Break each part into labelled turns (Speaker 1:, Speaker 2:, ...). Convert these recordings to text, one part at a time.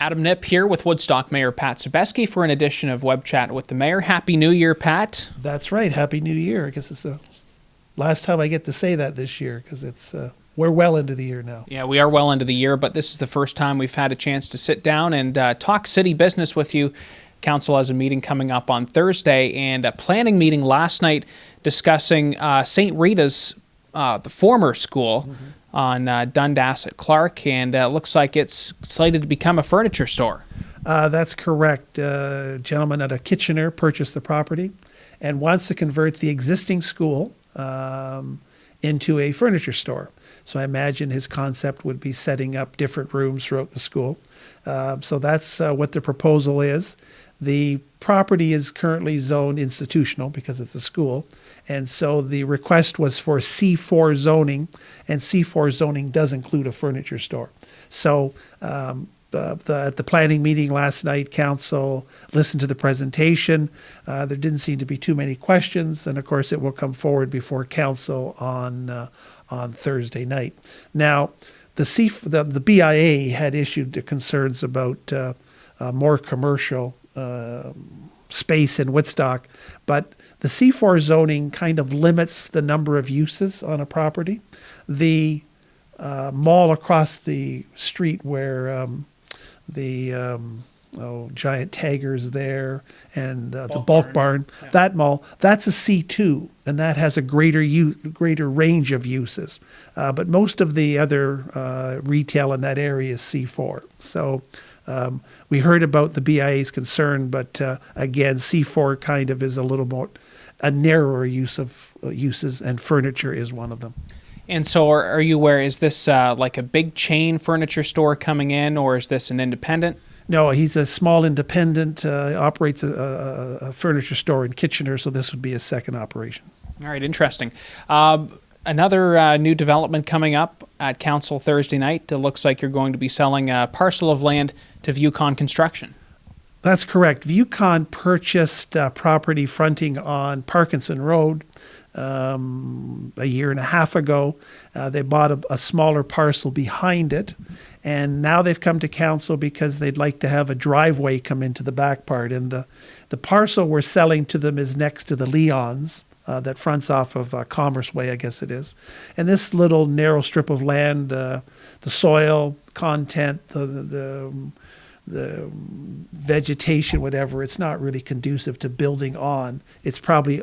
Speaker 1: Adam Nip here with Woodstock Mayor Pat Sobeski for an edition of Webchat with the Mayor. Happy New Year, Pat.
Speaker 2: That's right. Happy New Year. I guess it's the last time I get to say that this year because we're well into the year now.
Speaker 1: Yeah, we are well into the year, but this is the first time we've had a chance to sit down and talk city business with you. Council has a meeting coming up on Thursday and a planning meeting last night discussing St. Rita's, the former school, on Dundas at Clark, and it looks like it's slated to become a furniture store.
Speaker 2: That's correct. A gentleman at a Kitchener purchased the property and wants to convert the existing school into a furniture store. So I imagine his concept would be setting up different rooms throughout the school. So that's what the proposal is. The property is currently zoned institutional because it's a school. And so the request was for C4 zoning, and C4 zoning does include a furniture store. So at the planning meeting last night, council listened to the presentation. There didn't seem to be too many questions, and of course it will come forward before council on Thursday night. Now, the BIA had issued concerns about more commercial space in Woodstock, but the C4 zoning kind of limits the number of uses on a property. The mall across the street where Giant Tiger's there and the bulk barn, yeah. That mall, that's a C2, and that has a greater range of uses. But most of the other retail in that area is C4. So we heard about the BIA's concern, but again, C4 kind of is a little more a narrower use of uses, and furniture is one of them.
Speaker 1: And so are you aware, is this like a big chain furniture store coming in, or is this an independent?
Speaker 2: No, he's a small independent, operates a furniture store in Kitchener, so this would be a second operation.
Speaker 1: All right, interesting. Another new development coming up at Council Thursday night. It looks like you're going to be selling a parcel of land to Viewcon Construction.
Speaker 2: That's correct. Viewcon purchased property fronting on Parkinson Road a year and a half ago. They bought a smaller parcel behind it, and now they've come to council because they'd like to have a driveway come into the back part. And the parcel we're selling to them is next to the Leon's that fronts off of Commerce Way, I guess it is. And this little narrow strip of land, the soil content, the vegetation, whatever, it's not really conducive to building on. It's probably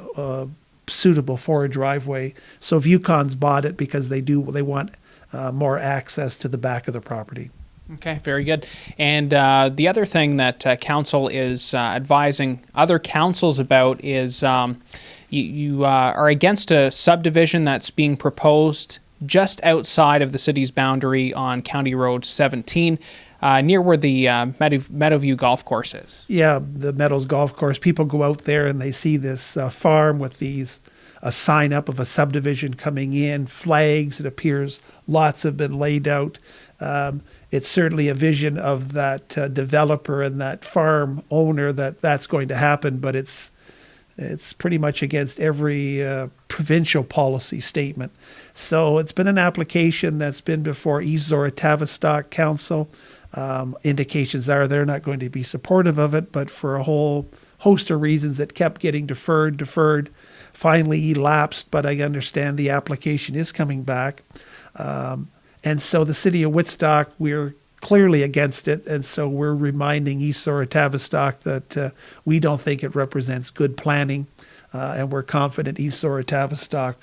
Speaker 2: suitable for a driveway. So Viewcon's bought it because they want more access to the back of the property.
Speaker 1: Okay, very good. And the other thing that council is advising other councils about is you are against a subdivision that's being proposed just outside of the city's boundary on County Road 17. Near where the Meadowview Golf Course is. Yeah,
Speaker 2: the Meadows Golf Course. People go out there and they see this farm with a sign up of a subdivision coming in, flags. It appears lots have been laid out. It's certainly a vision of that developer and that farm owner that's going to happen, but it's pretty much against every provincial policy statement. So it's been an application that's been before East-Zorra-Tavistock Council. Indications are they're not going to be supportive of it, but for a whole host of reasons it kept getting deferred, finally elapsed, but I understand the application is coming back. And so the city of Woodstock, we're clearly against it, and so we're reminding East-Zorra-Tavistock that we don't think it represents good planning, and we're confident East-Zorra-Tavistock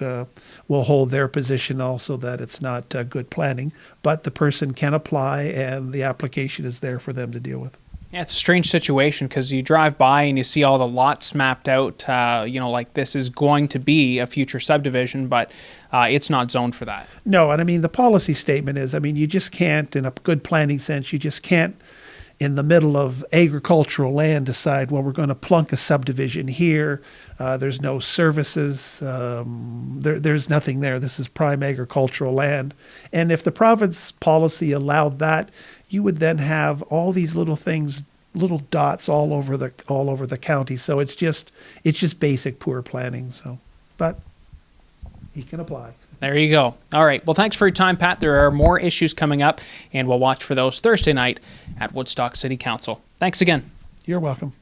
Speaker 2: will hold their position also that it's not good planning, but the person can apply and the application is there for them to deal with.
Speaker 1: Yeah, it's a strange situation because you drive by and you see all the lots mapped out, like this is going to be a future subdivision, but it's not zoned for that.
Speaker 2: No, and I mean, the policy statement is, you just can't, in a good planning sense, you just can't, in the middle of agricultural land, decide, well, we're going to plunk a subdivision here. There's no services. There's nothing there. This is prime agricultural land. And if the province policy allowed that, you would then have all these little things, little dots all over the county. So it's just basic poor planning. So, but he can apply.
Speaker 1: There you go. All right. Well, thanks for your time, Pat. There are more issues coming up, and we'll watch for those Thursday night at Woodstock City Council. Thanks again.
Speaker 2: You're welcome.